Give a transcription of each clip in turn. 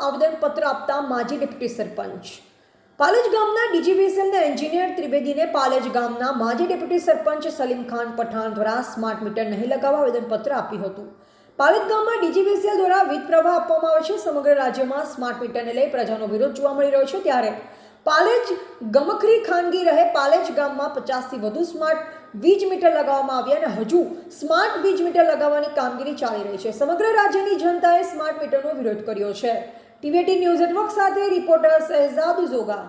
આવેદનપત્ર આપતા માજી ડેપ્યુટી સરપંચ પાલેજ ગામના ડીજીવીસીએલના એન્જિનિયર ત્રિવેદીને પાલેજ ગામના માજી ડેપ્યુટી સરપંચ સલીમ ખાન પઠાણ દ્વારા સ્માર્ટ મીટર નહીં લગાવવા આવેદનપત્ર આપ્યું હતું। પાલેજ ગામમાં ડીજીવીસીએલ દ્વારા વીજ પ્રવાહ આપવામાં આવે છે। સમગ્ર રાજ્યમાં સ્માર્ટ મીટરને લઈ પ્રજાનો વિરોધ જોવા મળી રહ્યો છે, ત્યારે પાલેજ ગમખરી ખાનગી રહે પાલેજ ગામમાં 50થી વધુ સ્માર્ટ વીજ મીટર લગાવવામાં આવ્યા અને હજુ સ્માર્ટ વીજ મીટર લગાવવાની કામગીરી ચાલી રહી છે। સમગ્ર રાજ્યની જનતાએ સ્માર્ટ મીટરનો વિરોધ કર્યો છે। ટીવીટી ન્યૂઝ નેટવર્ક સાથે રિપોર્ટર શહેજાદ જોગા।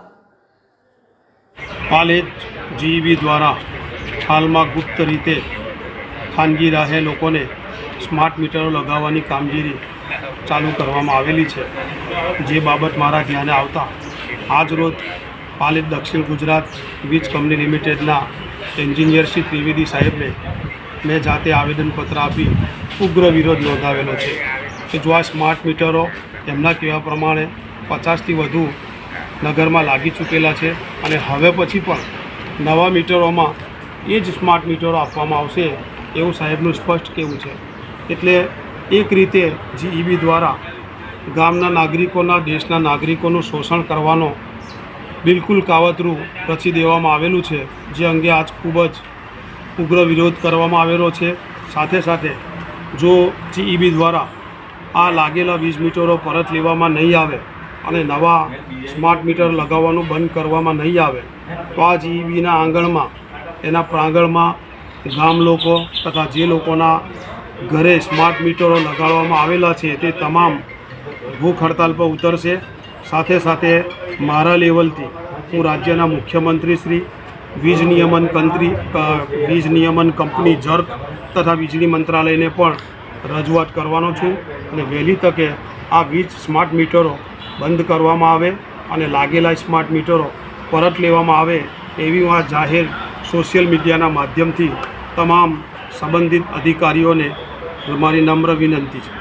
પાલેજ જીઈબી દ્વારા હાલમાં ગુપ્ત રીતે ખાનગી રાહે લોકોને સ્માર્ટ મીટરો લગાવવાની કામગીરી ચાલુ કરવામાં આવેલી છે, જે બાબત મારા ધ્યાને આવતા આજ રોજ પાલેજ દક્ષિણ ગુજરાત વીજ કંપની લિમિટેડના એન્જિનિયર શ્રી ત્રિવેદી સાહેબને મેં જાતે આવેદનપત્ર આપી ઉગ્ર વિરોધ નોંધાવેલો છે કે જો આ સ્માર્ટ મીટરો એમના કહેવા પ્રમાણે 50થી વધુ નગરમાં લાગી ચૂકેલા છે અને હવે પછી પણ નવા મીટરોમાં એ જ સ્માર્ટ મીટરો આપવામાં આવશે એવું સાહેબનું સ્પષ્ટ કહેવું છે। એટલે એક રીતે જીઈબી દ્વારા ગામના નાગરિકોના, દેશના નાગરિકોનું શોષણ કરવાનો બિલકુલ કાવતરું રચી દેવામાં આવેલું છે, જે અંગે આજ ખૂબ જ ઉગ્ર વિરોધ કરવામાં આવેલો છે। સાથે સાથે જો જીઈબી દ્વારા આ લાગેલા વીજ મીટરો પરત લેવામાં નહીં આવે અને નવા સ્માર્ટ મીટર લગાવવાનું બંધ કરવામાં નહીં આવે તો આ જીઈબીના આંગણમાં, એના પ્રાંગણમાં ગામ લોકો તથા જે લોકોના ઘરે સ્માર્ટ મીટરો લગાડવામાં આવેલા છે તે તમામ ભૂખ હડતાલ પર ઉતરશે। સાથે સાથે મારા લેવલથી હું રાજ્યના મુખ્યમંત્રી શ્રી વીજ નિયમન કંપની જર્ક તથા વીજળી મંત્રાલયને પણ રજૂઆત કરવાનો છું અને વહેલી તકે આ વીજ સ્માર્ટ મીટરો બંધ કરવામાં આવે અને લાગેલા સ્માર્ટ મીટરો પરત લેવામાં આવે એવી હું આ જાહેર સોશિયલ મીડિયાના માધ્યમથી તમામ સંબંધિત અધિકારીઓને મારી નમ્ર વિનંતી છે।